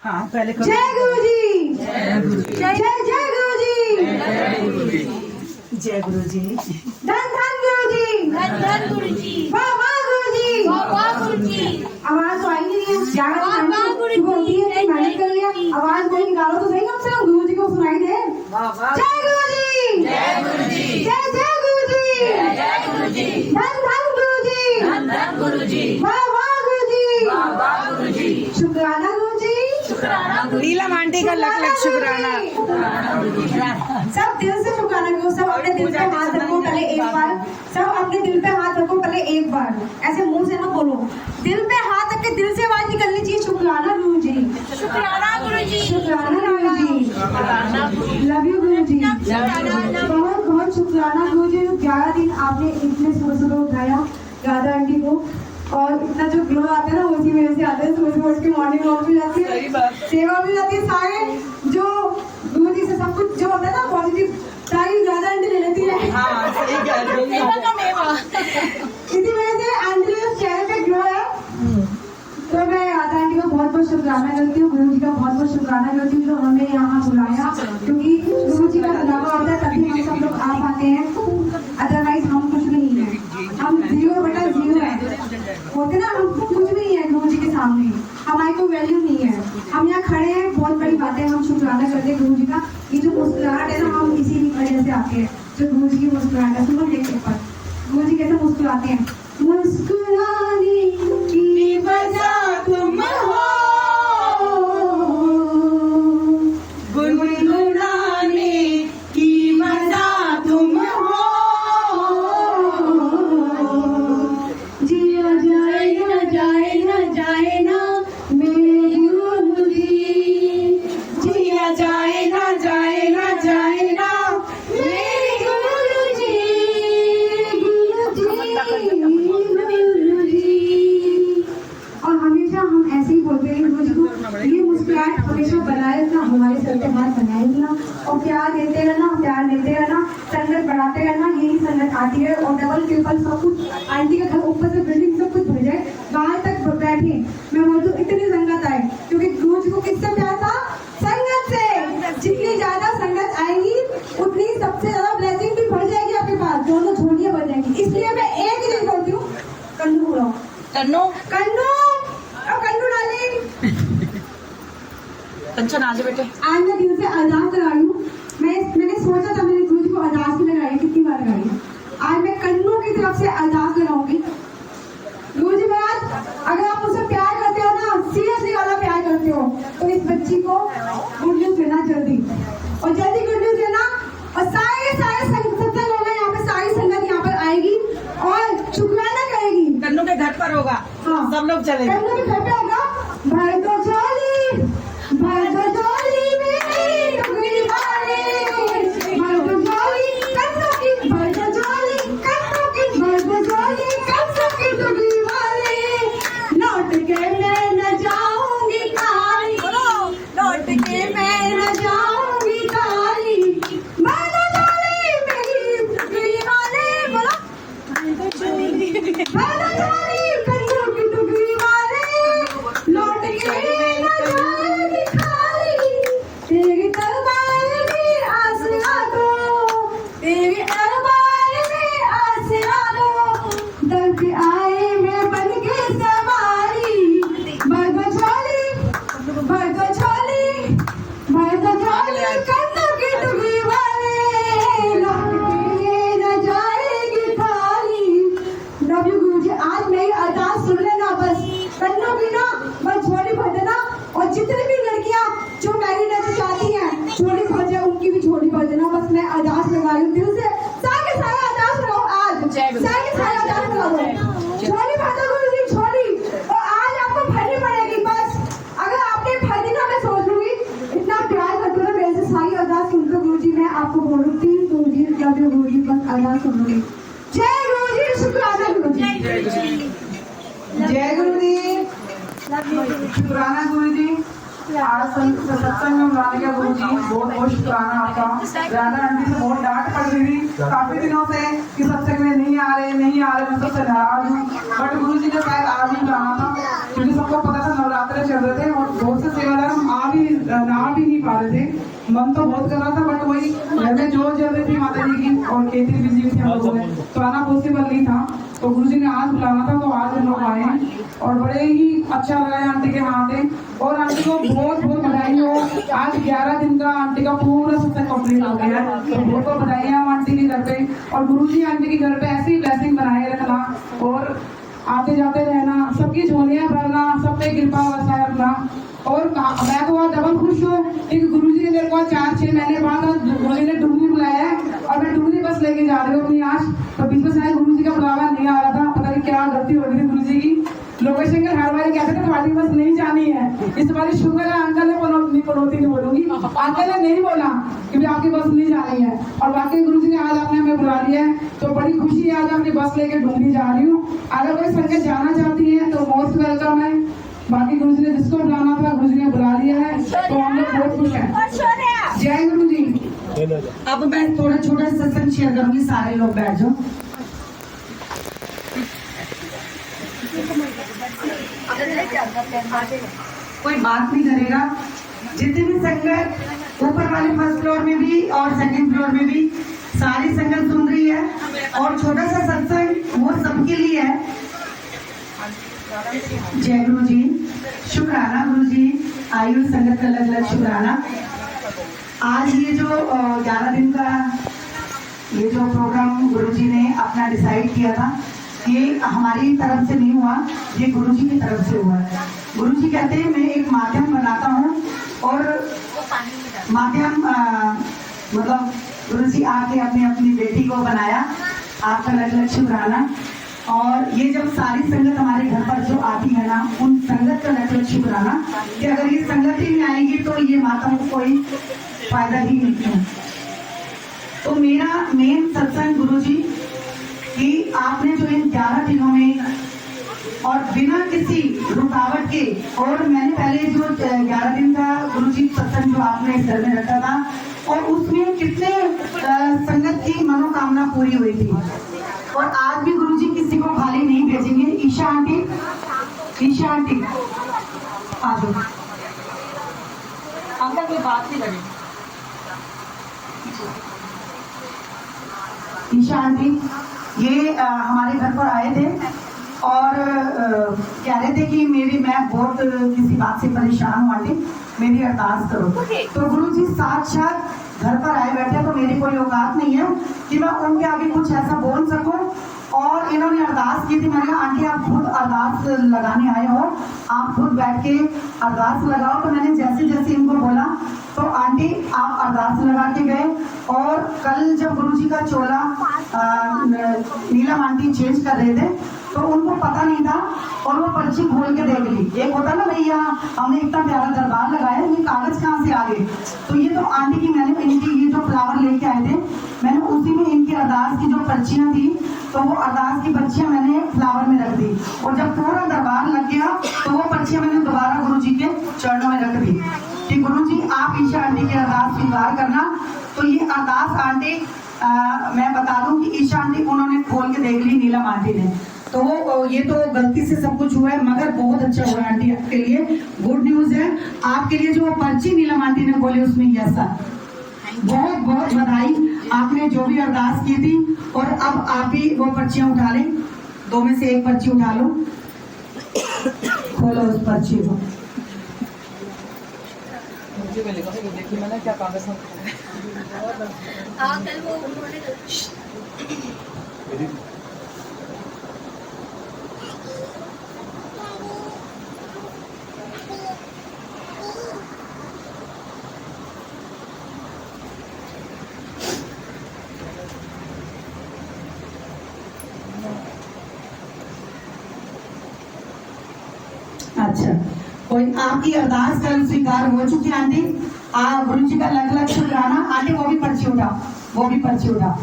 हाँ पहले करो। जय गुरु जी, जय जय गुरु जी, जय गुरु जी, धन धन गुरु जी, धन धन गुरु जी, वाह वाह गुरु जी, वाह वाह गुरु जी, आवाज तो आई नहीं है। वाह वाह गुरु जी, मेहनत कर लिया, आवाज कोई निकालो तो सही, कम से कम गुरु जी को सुनाई दे। वाह वाह। जय गुरु जी, जय गुरु जी, जय जय गुरु जी, जय गुरु जी, धन धन गुरु जी, धन धन गुरु जी, वाह वाह गुरु जी, वाह वाह गुरु जी, शुक्राना गुरु जी, शुक्राना गुरु जी, नीलम आंटी का लख लख शुक्राना। सब दिल से शुक्राना करो। सब अपने दिल पे हाथ रखो पहले एक बार, सब अपने दिल पे हाथ रखो पहले एक बार, ऐसे मुंह से ना बोलो, दिल पे हाथ रख के दिल से आवाज निकलनी चाहिए, शुक्राना गुरु जी, शुक्राना गुरु जी, शुक्राना गुरु जी, लव यू गुरु जी, बहुत बहुत शुक्राना गुरु जी। 11 दिन आपने इतने सुबह सुबह उठाया राधा आंटी को, और इतना जो ग्लो आता है ना उसी वजह से आता है। सुबह सुबह उठ के मॉर्निंग वॉक भी जाती है, सेवा भी जाती है, सारे जो गुरु जी से सब कुछ जो होता है ना पॉजिटिव सारी राधा आंटी ले लेती है। हाँ सही कह रही हो। सेवा का मेवा, इसी वजह से आंटी के चेहरे पे ग्लो है। तो मैं राधा आंटी को बहुत बहुत शुक्राना करती हूँ, गुरु जी का बहुत बहुत शुक्राना करती हूँ जो हमें यहाँ बुलाया, क्योंकि गुरु जी का बुलावा होता है तभी हम सब लोग आ पाते हैं, अदरवाइज हम कुछ भी नहीं है, हम 0/0 है, होते ना हम कुछ भी नहीं है गुरु जी के सामने, हमारी कोई वैल्यू नहीं है। हम यहाँ खड़े हैं, बहुत बड़ी बात है, हम शुक्राना करते हैं गुरु जी का। ये जो मुस्कुराहट है ना, हम इसी वजह से आते हैं, जो गुरु जी की मुस्कुराहट है। सुनो देखते पर गुरु जी कैसे मुस्कुराते हैं, मुस्कुराने की वजह तुम हो, गुनगुनाने की वजह तुम हो, जिया जाए ना जाए ना जाए ना मेरी गुरु जी, जिया जाए ना जाए ना जाए ना मेरी गुरु जी, गुरु जी। और हमेशा हम ऐसे ही बोलते हैं गुरु जी को, ये मुस्कुराहट हमेशा बनाए रखना, हमारे सर पे हाथ बनाए रखना, और प्यार देते रहना, प्यार देते रहना, संगत बढ़ाते रहना, यही संगत आती है। और डबल ट्रिपल सब कुछ, आंटी का घर ऊपर से बिल्डिंग सब कुछ भर जाए, बाहर तक बैठे, मैं बोलती हूँ इतनी संगत आए, क्योंकि गुरु जी को किससे प्यार था? संगत से। जितनी ज्यादा संगत आएगी उतनी सबसे ज्यादा ब्लेसिंग भी बढ़ जाएगी आपके पास, दोनों झोलियां बढ़ जाएंगी। इसलिए मैं एक ही चीज बोलती हूँ, कन्नू बुलाओ, कन्नू कन्नू और कन्नू डालेंगे। कंचन आ जा बेटे। आज मैं दिल से अरदास लगाई हूँ, मैंने सोचा था मैंने गुरु जी को अरदास भी लगाई, कितनी बार लगाई है, आज मैं कन्नू की तरफ से अरदास लगाऊंगी। गुरु जी महाराज, अगर आप मुझसे प्यार करते हो ना, सीरियसली वाला प्यार करते हो, तो इस बच्ची को गुड न्यूज देना जल्दी, और जल्दी गुड न्यूज देना, और सारे सत्संग होगा यहाँ पे, सारी संगत यहाँ पर आएगी और शुक्राना करेगी। कन्नू के घर पर होगा, हाँ। सब लोग चलेंगे। कन्नू के घर पे होगा, भर दो झोली, भर दो झोली मेरी डुगरी वाले, भर दो झोली कन्नू की, भर दो झोली कन्नू की, भर दो झोली कन्नू की डुगरी वाले, लौट के मैं न जाऊंगी खाली, लौट के मैं न जाऊंगी खाली, भर दो झोली मेरी डुगरी वाले, बोलो भर दो झोली कन्नू की डुगरी वाले, लौट के न जाऊंगी खाली, तेरी दरबार में आसरा दो, तेरी दरबार में आसरा दो, दर पे आए मैं बन के सवारी, भर दो झोली, भर दो झोली, भर दो झोली कन्नू की डुगरी वाले, लौट के न जाएगी थाली। लव यू गुरु जी। आज मेरी अरदास सुन लेना, बस कन्नू की ना बस झोली भर देना, और जितनी भी लड़कियां जो मैरिड है जो चाहती हैं झोली भर जाए, उनकी भी झोली भर देना। बस मैं अरदास लगा रही हूँ दिल से, सारे अरदास लगाओ आज, सारे अरदास लगाओ, झोली भर दो गुरु जी, झोली, और आज आपको भरनी पड़ेगी। बस अगर आपने भर दी ना, मैं सोच लूंगी, इतना प्यार करते हो ना मेरे से, सारी अरदास सुन लो गुरु जी, मैं आपको बोलूंगी गुरु जी, लव यू गुरु जी, बस अरदास सुन लूंगी। जय गुरु जी, शुक्राना गुरु जी, जय गुरु जी, शुक्राना गुरु जी। आज सत्संग में बुलाने का गुरु जी, बहुत बहुत शुक्राना आपका। राधा आंटी से बहुत डांट पड़ रही थी काफी दिनों से कि सत्संग में नहीं आ रहे, मैं सबसे नाराज हूँ, बट गुरु जी ने शायद आज ही बुलाना था, क्योंकि सबको पता था नवरात्रे चल रहे थे और बहुत से सेवादार हम नहा भी नहीं पा रहे थे। मन तो बहुत कर रहा था बट वही घर में जो जल रही थी माता जी की और खेती बिजी थी हम लोगों में, तो आना पॉसिबल नहीं था। तो गुरुजी ने आज बुलाना था तो आज हम लोग आए हैं और बड़े ही अच्छा लगा है आंटी के हाथ है। और आंटी को बहुत बहुत बधाई हो, आज 11 दिन का आंटी का पूरा सत्संग कंप्लीट हो गया है, तो बहुत बहुत बधाई है आंटी के घर पे। और गुरुजी आंटी के घर पे ऐसी ब्लेसिंग बनाए रखना और आते जाते रहना, सबकी झोलियां भरना, सब पे कृपा बरसाए रखना। और मैं तो आज डबल खुश हूँ कि गुरुजी ने मेरे को 4-6 महीने बाद गुरुजी ने डुमरी बुलाया है और मैं डुमरी बस लेके जा रही हूँ अपनी आज। तो बीच में शायद गुरुजी का बुलावा नहीं आ रहा था, पता नहीं क्या गलती हो गई थी गुरुजी की। लोकेश अंकल हर बार कहते थे तुम्हारी बस नहीं जानी है, इस बार शुक्र है अंकल ने पनौती नहीं बोलूंगी, अंकल ने नहीं बोला कि आपकी बस नहीं जानी है। और बाकी गुरुजी ने आज आपने हमें बुला लिया है तो बड़ी खुशी है, आज अपनी बस लेके डुमरी जा रही हूँ। अगर कोई संगत जाना चाहती है तो मोस्ट वेलकम है। बाकी गुरुजी ने जिसको बुलाना था गुरुजी ने बुला लिया है, तो हम लोग बहुत खुश हैं। जय गुरु जी। अब मैं थोड़ा छोटा सत्संग शेयर करूंगी, सारे लोग बैठ जाओ। कोई बात नहीं करेगा। जितने भी संगत ऊपर वाले फर्स्ट फ्लोर में भी और सेकंड फ्लोर में भी सारी संगत सुन रही है और छोटा सा सत्संग वो सबके लिए है। जय गुरु जी, शुक्राना गुरु जी, आयु संगत का अलग अलग शुक्राना। आज ये जो 11 दिन का ये जो प्रोग्राम गुरुजी ने अपना डिसाइड किया था, ये हमारी तरफ से नहीं हुआ, ये गुरुजी की तरफ से हुआ है। गुरुजी कहते हैं मैं एक माध्यम बनाता हूँ और माध्यम मतलब गुरुजी आके अपनी अपनी बेटी को बनाया, आपका अलग अलग शुक्राना। और ये जब सारी संगत हमारे घर पर जो आती है ना, उन संगत का अलग अलग शुक्राना कि अगर ये संगत ही नहीं आएगी तो ये माता को कोई फायदा ही नहीं है। तो मेरा मेन सत्संग गुरुजी कि आपने जो इन 11 दिनों में और बिना किसी रुकावट के, और मैंने पहले जो 11 दिन का गुरुजी सत्संग जो आपने इस घर में रखा था और उसमें कितने संगत की मनोकामना पूरी हुई थी। और आज भी गुरुजी किसी को खाली नहीं भेजेंगे। ईशा आंटी आ जाओ। अंकल कोई बात नहीं करेगी। ईशा आंटी ये हमारे घर पर आए थे और कह रहे थे कि मैं बहुत किसी बात से परेशान हूँ आंटी, मेरी अरदास करो। तो गुरुजी साक्षात घर पर आए बैठे, तो मेरी कोई औकात नहीं है कि मैं उनके आगे कुछ ऐसा बोल सकूं। और इन्होंने अरदास की थी, मैंने कहा आंटी आप खुद अरदास लगाने आए हो, आप खुद बैठ के अरदास लगाओ। तो मैंने जैसे जैसे इनको बोला तो आंटी आप अरदास लगा के गए। और कल जब गुरुजी का चोला नीलम आंटी चेंज कर रहे थे तो उनको पता नहीं था और वो पर्ची खोल के देख ली। एक होता ना भैया हमने इतना प्यारा दरबार लगाया, ये कागज कहाँ से आ गए। तो ये तो आंटी की मैंने इनकी ये जो फ्लावर लेके आए थे, मैंने उसी में इनकी अरदास की जो पर्चियां थी तो वो अरदास की पर्चियां मैंने फ्लावर में रख दी। और जब पूरा दरबार लग गया तो वो पर्चियां मैंने दोबारा गुरुजी के चरणों में रख दी कि गुरुजी आप ईशा आंटी की अरदास स्वीकार करना। तो ये अरदास आंटी मैं बता दूं कि ईशा आंटी उन्होंने खोल के देख ली नीलम आंटी ने। तो ये तो गलती से सब कुछ हुआ है, मगर बहुत अच्छा हुआ आंटी, आपके लिए गुड न्यूज है। आपके लिए जो पर्ची नीलम आंटी ने बोली उसमें यस है, बहुत बहुत बधाई। आपने जो भी अरदास की थी और अब आप ही वो पर्चियां उठा लें, 2 में से एक पर्ची उठा लो, खोलो उस पर्ची को। देखिए मैंने क्या कागज में कल वो उन्होंने अच्छा, कोई आपकी अरदास कल स्वीकार हो चुकी है आंटी। गुरु जी का अलग अलग शुक्राना। आंटी वो भी पर्ची उठा, वो भी पर्ची उठा।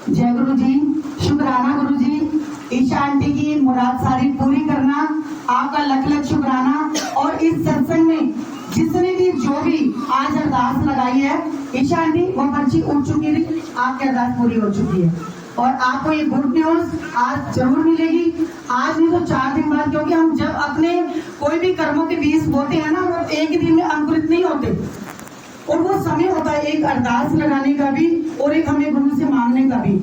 जय गुरु जी, शुक्राना गुरु जी। ईशा आंटी की मुराद सारी पूरी करना, आपका लख लख शुक्राना। और इस सत्संग में जिसने भी जो भी आज अरदास लगाई है, ईशा आंटी वो पर्ची उठ चुकी थी, आपकी अरदास पूरी हो चुकी है। और आपको ये गुड न्यूज आज जरूर मिलेगी, आज नहीं तो 4 दिन बाद, क्योंकि हम जब अपने कोई भी कर्मों के बीज बोते हैं ना, वो एक ही दिन में अंकुरित नहीं होते, और वो समय होता है एक अरदास लगाने का भी और एक हमें गुरु से मांगने का भी।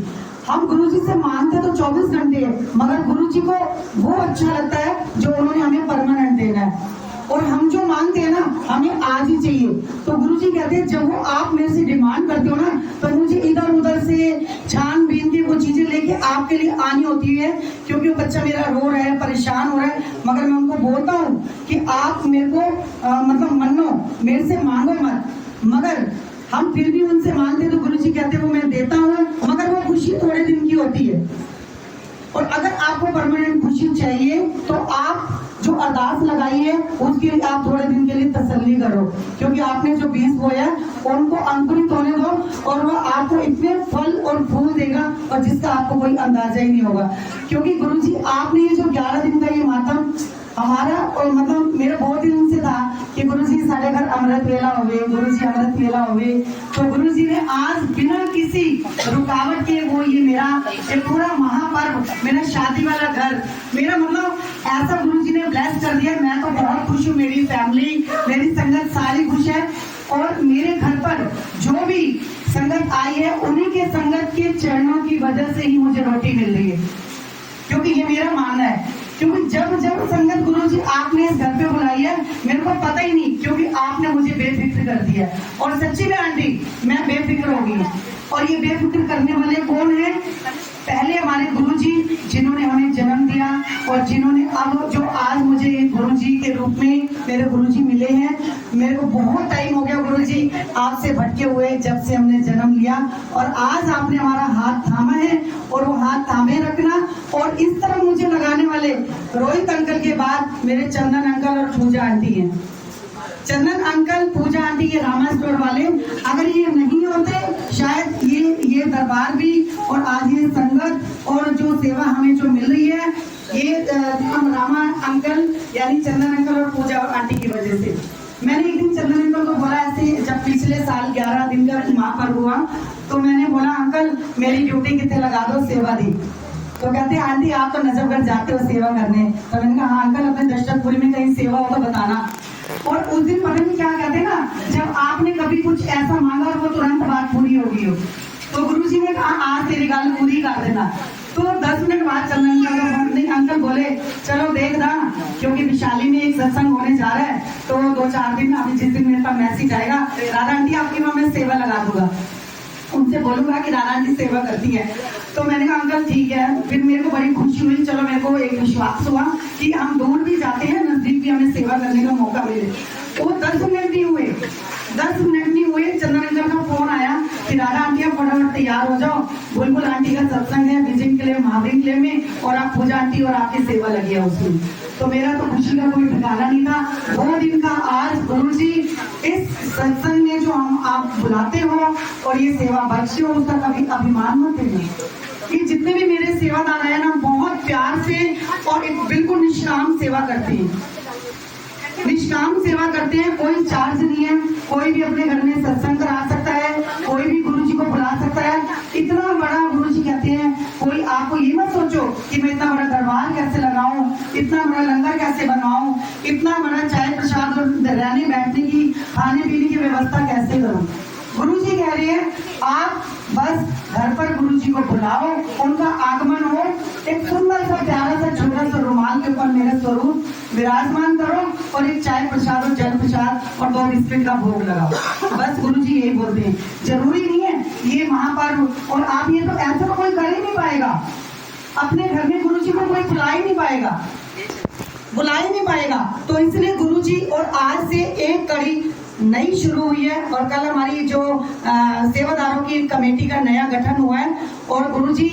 हम गुरु जी से मांगते तो 24 घंटे है, मगर गुरु जी को वो अच्छा लगता है जो उन्होंने हमें परमानेंट देना है, और हम जो मांगते हैं ना हमें आज ही चाहिए। तो गुरु जी कहते हैं जब वो आप मेरे से डिमांड करते हो ना, तो मुझे इधर उधर से छानबीन के वो चीजें लेके आपके लिए आनी होती है, क्योंकि वो बच्चा मेरा रो रहा है, परेशान हो रहा है, मगर मैं उनको बोलता हूँ कि आप मेरे को मतलब मनो, मेरे से मांगो मत। मगर हम फिर भी उनसे मांगते तो गुरु जी कहते वो मैं देता हूँ, मगर वो खुशी थोड़े दिन की होती है। और अगर आपको परमानेंट खुशी चाहिए तो आप जो अरदास लगाई है उसके लिए आप थोड़े दिन के लिए तसल्ली करो, क्योंकि आपने जो बीज बोया उनको अंकुरित होने दो, और वो आपको इतने फल और फूल देगा और जिसका आपको कोई अंदाजा ही नहीं होगा। क्योंकि गुरुजी आपने ये जो 11 दिन का ये मातम हमारा, और मतलब मेरा बहुत दिन से था कि गुरुजी साढ़े घर अमृत वेला होवे, गुरुजी अमृत वेला होवे, तो गुरुजी ने आज बिना किसी रुकावट के वो ये मेरा ये पूरा महापर्व, मेरा शादी वाला घर, मेरा मतलब ऐसा गुरुजी ने ब्लेस कर दिया। मैं तो बहुत खुश हूँ, मेरी फैमिली, मेरी संगत सारी खुश है, और मेरे घर पर जो भी संगत आई है उन्हीं के संगत के चरणों की वजह से ही मुझे रोटी मिल रही है, क्योंकि ये मेरा मानना है। क्योंकि जब जब संगत गुरुजी आपने इस घर पे बुलाई है मेरे को पता ही नहीं, क्योंकि आपने मुझे बेफिक्र कर दिया, और सच्ची में आंटी मैं बेफिक्र हो गई। और ये बेफिक्र करने वाले कौन है? पहले हमारे गुरुजी जिन्होंने हमें जन्म दिया, और जिन्होंने अब जो आज मुझे गुरुजी के रूप में मेरे गुरुजी मिले हैं। मेरे को बहुत टाइम हो गया गुरुजी आपसे भटके हुए, जब से हमने जन्म लिया, और आज आपने हमारा हाथ थामा है, और वो हाथ थामे रखना। और इस तरह मुझे लगाने वाले रोहित अंकल के बाद मेरे चंदन अंकल और पूजा आंटी हैं। चंदन अंकल, पूजा आंटी, ये रामा स्टोर वाले, अगर ये नहीं होते शायद ये दरबार भी और आज ये संगत और जो सेवा हमें जो मिल रही है ये हम रामा अंकल यानी चंदन अंकल और पूजा और आंटी की वजह से। मैंने एक दिन चंदन अंकल को बोला ऐसे, जब पिछले साल 11 दिन का महापर्व हुआ तो मैंने बोला अंकल मेरी ड्यूटी कितने लगा दो सेवा दी। तो कहते आंटी आप तो नजफगढ़ जाते हो सेवा करने। तो मैंने कहा हाँ अंकल अपने दशरथपुरी में कहीं सेवा हो तो बताना। और उस दिन पता नहीं क्या कहते ना, जब आपने कभी कुछ ऐसा मांगा और वो तुरंत बात पूरी हो गई हो, तो गुरुजी ने कहा आज तेरी गाल पूरी कर देना। तो 10 मिनट बाद चंदन अंकल बोले चलो देख ना, क्योंकि विशाली में एक सत्संग होने जा रहा है, तो 2-4 दिन अभी जिस दिन मेरे पास मैसेज आएगा राधा आंटी आपकी वहां मैं सेवा लगा दूंगा, उनसे बोलूंगा कि राधा आंटी सेवा करती है। तो मैंने कहा अंकल ठीक है। फिर मेरे को बड़ी खुशी हुई, चलो मेरे को एक विश्वास हुआ कि हम दूर भी जाते हैं नजदीक भी हमें सेवा करने का मौका मिले। वो 10 मिनट नहीं हुए, 10 मिनट नहीं हुए, चंदन अंकल का फोन आया कि राधा आंटी आप फटाफट तैयार हो जाओ, बुलबुल आंटी का सत्संग है विजय किले महावीर किले में, और आप पूजा आंटी और आपकी सेवा लगी है उसमें। तो मेरा तो खुशी का कोई ठिकाना नहीं था। 2 दिन का आज गुरुजी इस सत्संग में जो हम आप बुलाते हो और ये सेवा बख्शे हो, उसका कभी अभिमान मत देना। ये जितने भी मेरे सेवादार आए ना बहुत प्यार से और एक बिल्कुल निष्काम सेवा करते हैं, निष्काम सेवा करते हैं, कोई चार्ज नहीं है। कोई भी अपने घर में सत्संग करा सकता है, कोई भी गुरुजी को बुला सकता है। इतना बड़ा गुरुजी कहते हैं, कोई आपको ये मत सोचो कि मैं इतना बड़ा दरबार कैसे लगाऊं, इतना बड़ा लंगर कैसे बनवाऊं, इतना बड़ा चाय प्रसाद और रहने बैठने की खाने पीने की व्यवस्था कैसे करूं। गुरुजी कह रहे हैं आप बस घर पर गुरुजी को बुलाओ, उनका आगमन हो, एक सुंदर सा प्यारा सा छोटा सा रुमाल के ऊपर मेरा स्वरूप विराजमान करो, और एक चाय प्रसाद और जल प्रसाद और 2 बिस्किट का भोग लगाओ। बस गुरुजी यही बोलते हैं। जरूरी नहीं है ये महापर्व, और आप ये तो ऐसा तो कोई कर ही नहीं पाएगा अपने घर में, गुरुजी को कोई बुला ही नहीं पाएगा, बुला ही नहीं पाएगा। तो इसलिए गुरुजी और आज से एक कड़ी नई शुरू हुई है, और कल हमारी जो सेवादारों की कमेटी का नया गठन हुआ है, और गुरुजी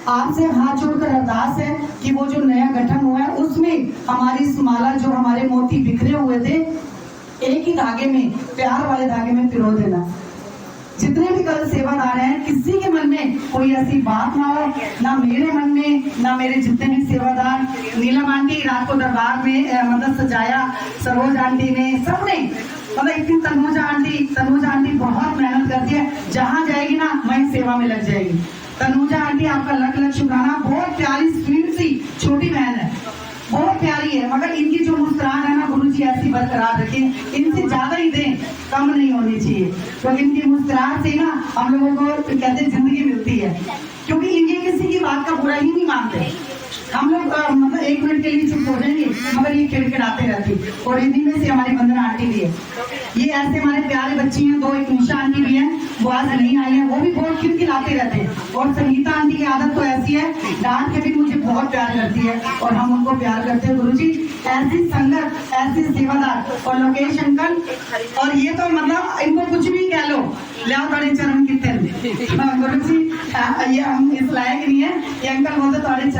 आपसे हाथ जोड़कर अरदास है कि वो जो नया गठन हुआ है उसमें हमारी इस माला जो हमारे मोती बिखरे हुए थे एक ही धागे में, प्यार वाले धागे में पिरो देना। जितने भी कल सेवादार हैं किसी के मन में कोई ऐसी बात ना हो, ना मेरे मन में ना मेरे जितने भी सेवादार। नीलम आंटी रात को दरबार में मतलब सजाया, सरोज आंटी ने, सबने मतलब इतनी तनुजा आंटी बहुत मेहनत करती है, जहाँ जाएगी ना वहीं सेवा में लग जाएगी। तनुजा आंटी आपका लख लख शुक्राना, बहुत प्यारी स्वीट सी छोटी बहन है, बहुत प्यारी है, मगर इनकी जो मुस्कुराहट है ना गुरुजी ऐसी बरकरार रखें, इनसे ज्यादा ही दें, कम नहीं होनी चाहिए, क्योंकि इनकी मुस्कुराहट से ना हम लोगों को कहते हैं जिंदगी मिलती है, क्योंकि इनके किसी की बात का बुरा ही नहीं मानते। हम लोग मतलब 1 मिनट के लिए चुप हो जाएंगे, मगर ये खिड़खिड़ाते रहती। और इन्हीं में से हमारी वंदना आंटी भी है। ये ऐसे हमारे प्यारे बच्ची हैं, 2 एक निशा आंटी भी है, वो आज नहीं आई है, वो भी बहुत खिलखिलाते रहते हैं। और संगीता आंटी की आदत तो ऐसी है, डांट के भी मुझे बहुत प्यार करती है और हम उनको प्यार करते हैं। गुरुजी ऐसी संगत, ऐसी सेवादार, और लोकेश अंकल, और ये तो मतलब इनको कुछ भी कह लो, लियाओ बड़े चरण की तेल। गुरुजी ये हम इस लायक नहीं है, ये अंकल बोलते तुम्हारे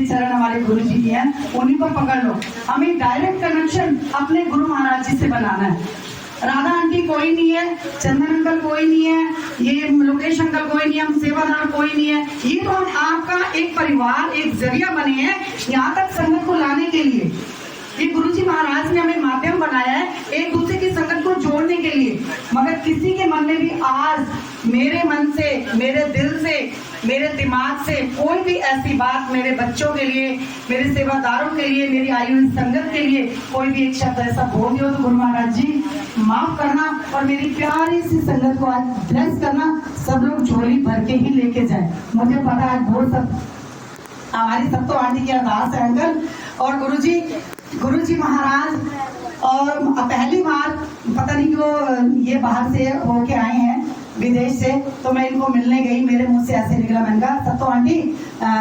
चरण हमारे गुरुजी की हैं, उन्हीं को पकड़ लो। हमें डायरेक्ट कनेक्शन अपने गुरु महाराज जी से बनाना है। राधा आंटी कोई नहीं है, चंदन अंकल कोई नहीं है, ये लोकेश अंकल कोई नहीं है, हम सेवादार कोई नहीं है, ये तो हम आपका एक परिवार, एक जरिया बने हैं यहाँ तक संगत को लाने के लिए। ये गुरुजी महाराज ने हमें माध्यम बनाया है एक दूसरे की संगत को जोड़ने के लिए। मगर किसी के मन में भी आज मेरे मन से, मेरे दिल से, मेरे दिमाग से कोई भी ऐसी बात मेरे बच्चों के लिए, मेरे सेवादारों के लिए, मेरी आई हुई संगत के लिए कोई भी एक शब्द ऐसा बोल दिया तो गुरु महाराज जी माफ करना, और मेरी प्यारी सी संगत को आज ब्लेस करना। सब लोग झोली भर के ही लेके जाए। मुझे पता है बहुत सब हमारी सब तो आंटी की अरदास है अंकल। और गुरुजी महाराज और पहली बार पता नहीं क्यों ये बाहर से होके आए हैं विदेश से, तो मैं इनको मिलने गई, मेरे मुंह से ऐसे निकला, मैंने कहा सत्तो आंटी,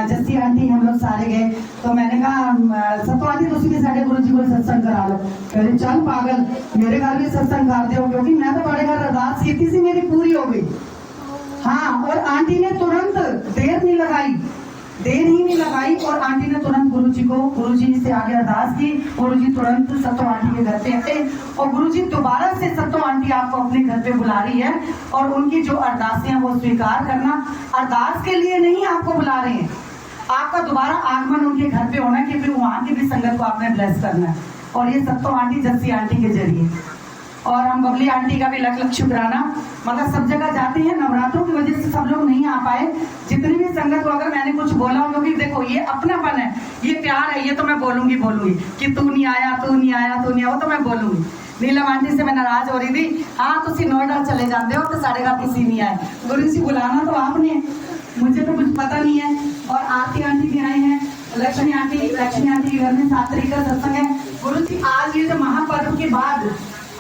जस्सी आंटी, हम लोग सारे गए, तो मैंने कहा सत्तो आंटी तुम भी साढ़े गुरुजी को सत्संग करा लो। कहते चल पागल, मेरे घर भी सत्संग कर दो, क्योंकि मैं तो बड़े घर अरदास की थी, मेरी पूरी हो गई। हाँ, और आंटी ने तुरंत देर ही नहीं लगाई और आंटी ने तुरंत गुरुजी से आगे अरदास की। गुरुजी तुरंत सत्तो आंटी के घर पे आए और गुरुजी दोबारा से सत्तो आंटी आपको अपने घर पे बुला रही है, और उनकी जो अरदासें हैं वो स्वीकार करना। अरदास के लिए नहीं आपको बुला रहे हैं, आपका दोबारा आगमन उनके घर पे होना, क्योंकि वहां की भी संगत को आपने ब्लेस करना है, और ये सत्तो आंटी जस्सी आंटी के जरिए। और हम बबली आंटी का भी लख लख शुक्राना, मतलब सब जगह जाते हैं, नवरात्रों की वजह से सब लोग नहीं आ पाए। जितनी भी संगत को अगर मैंने कुछ बोला हो, क्योंकि देखो ये अपनापन है, ये प्यार है, ये तो मैं बोलूंगी कि तू नहीं आया, वो तो मैं बोलूंगी। नीलम आंटी से मैं नाराज हो रही थी, हाँ तुसी नोएडा चले जाते हो तो साढ़े घर तुसी नहीं आए, गुरु जी बुलाना तो आपने, मुझे तो कुछ पता नहीं है। और आरती आंटी भी आए हैं, लक्ष्मी आंटी के घर में 7 तारीख का सत्संग है। गुरु जी आज ये जो महापर्व के बाद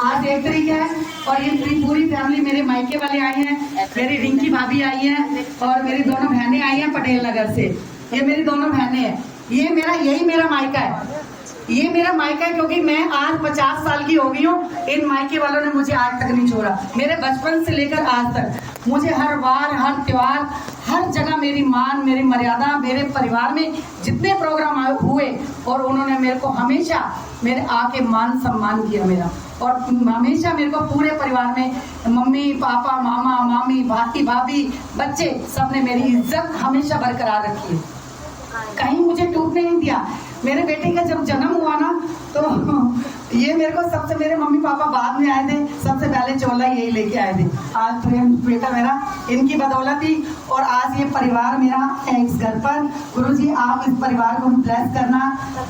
आज 1 तारीख है, और ये पूरी फैमिली, मेरे मायके वाले आए हैं, मेरी रिंकी भाभी आई है, और मेरी दोनों बहनें आई हैं पटेल नगर से। ये मेरी दोनों बहनें हैं, यही मेरा मायका है, ये मेरा मायका है, क्योंकि मैं आज 50 साल की हो गई हूँ। इन मायके वालों ने मुझे आज तक नहीं छोड़ा, मेरे बचपन से लेकर आज तक मुझे हर बार, हर त्योहार, हर जगह मेरी मान, मेरी मर्यादा, मेरे परिवार में जितने प्रोग्राम हुए, और उन्होंने मेरे को हमेशा मेरे आके मान सम्मान किया मेरा, और हमेशा मेरे को पूरे परिवार में मम्मी पापा, मामा मामी, भाती भाभी, बच्चे, सबने मेरी इज्जत हमेशा बरकरार रखी है, कहीं मुझे टूटने नहीं दिया। मेरे बेटे का जब जन्म हुआ ना, तो ये मेरे को सबसे, मेरे मम्मी पापा बाद में आए थे, सबसे पहले चोला यही लेके आए थे। आज प्रेम बेटा मेरा इनकी बदौलत ही, और आज ये परिवार मेरा है इस घर पर। गुरुजी आप इस परिवार को ब्लेस करना,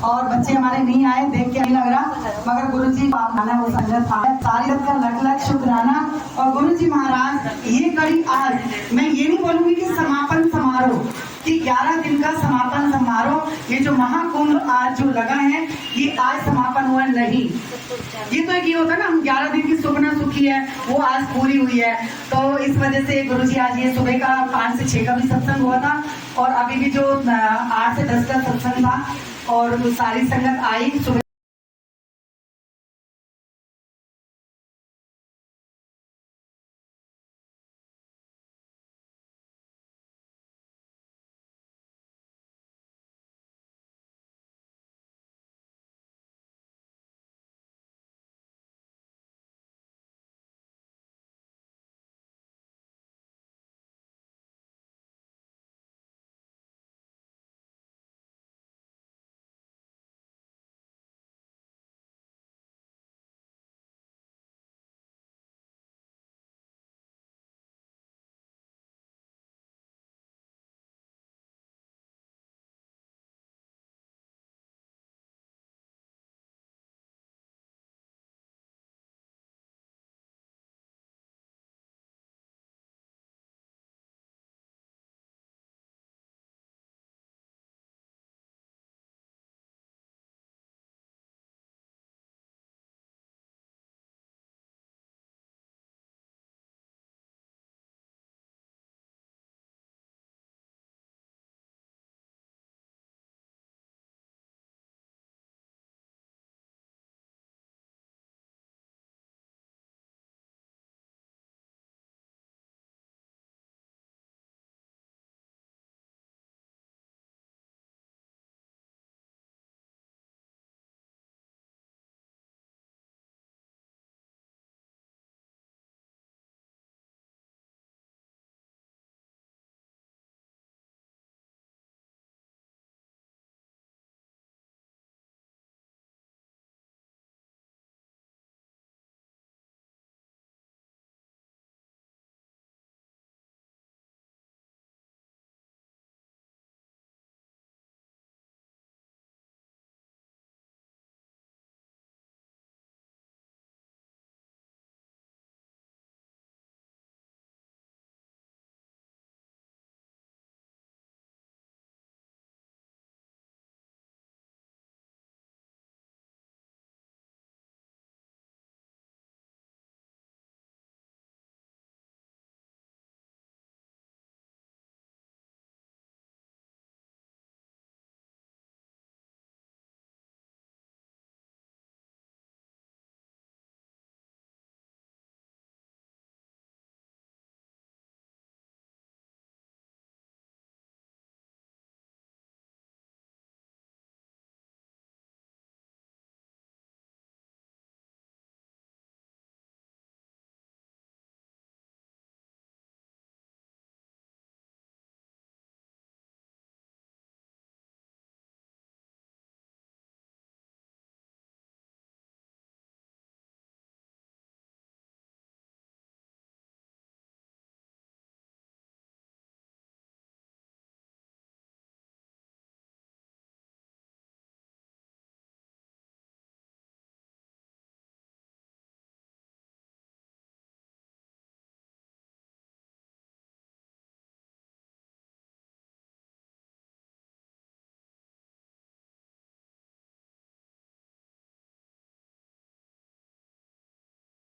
और बच्चे हमारे नहीं आए, देख के नहीं लग रहा, मगर गुरुजी आप आना, वो संगत आए, सारी का लख लख शुक्राना। और गुरुजी महाराज ये कड़ी आज, मैं ये नहीं बोलूंगी कि समापन समारोह, कि 11 दिन का समापन समारोह, ये जो महाकुंभ आज जो लगा है, ये आज समापन हुआ नहीं। ये तो एक ये होता है ना, हम 11 दिन की सुखना सुखी है, वो आज पूरी हुई है। तो इस वजह से गुरुजी आज ये सुबह का 5 से 6 का भी सत्संग हुआ था, और अभी भी जो 8 से 10 का सत्संग था, और सारी संगत आई सुबह।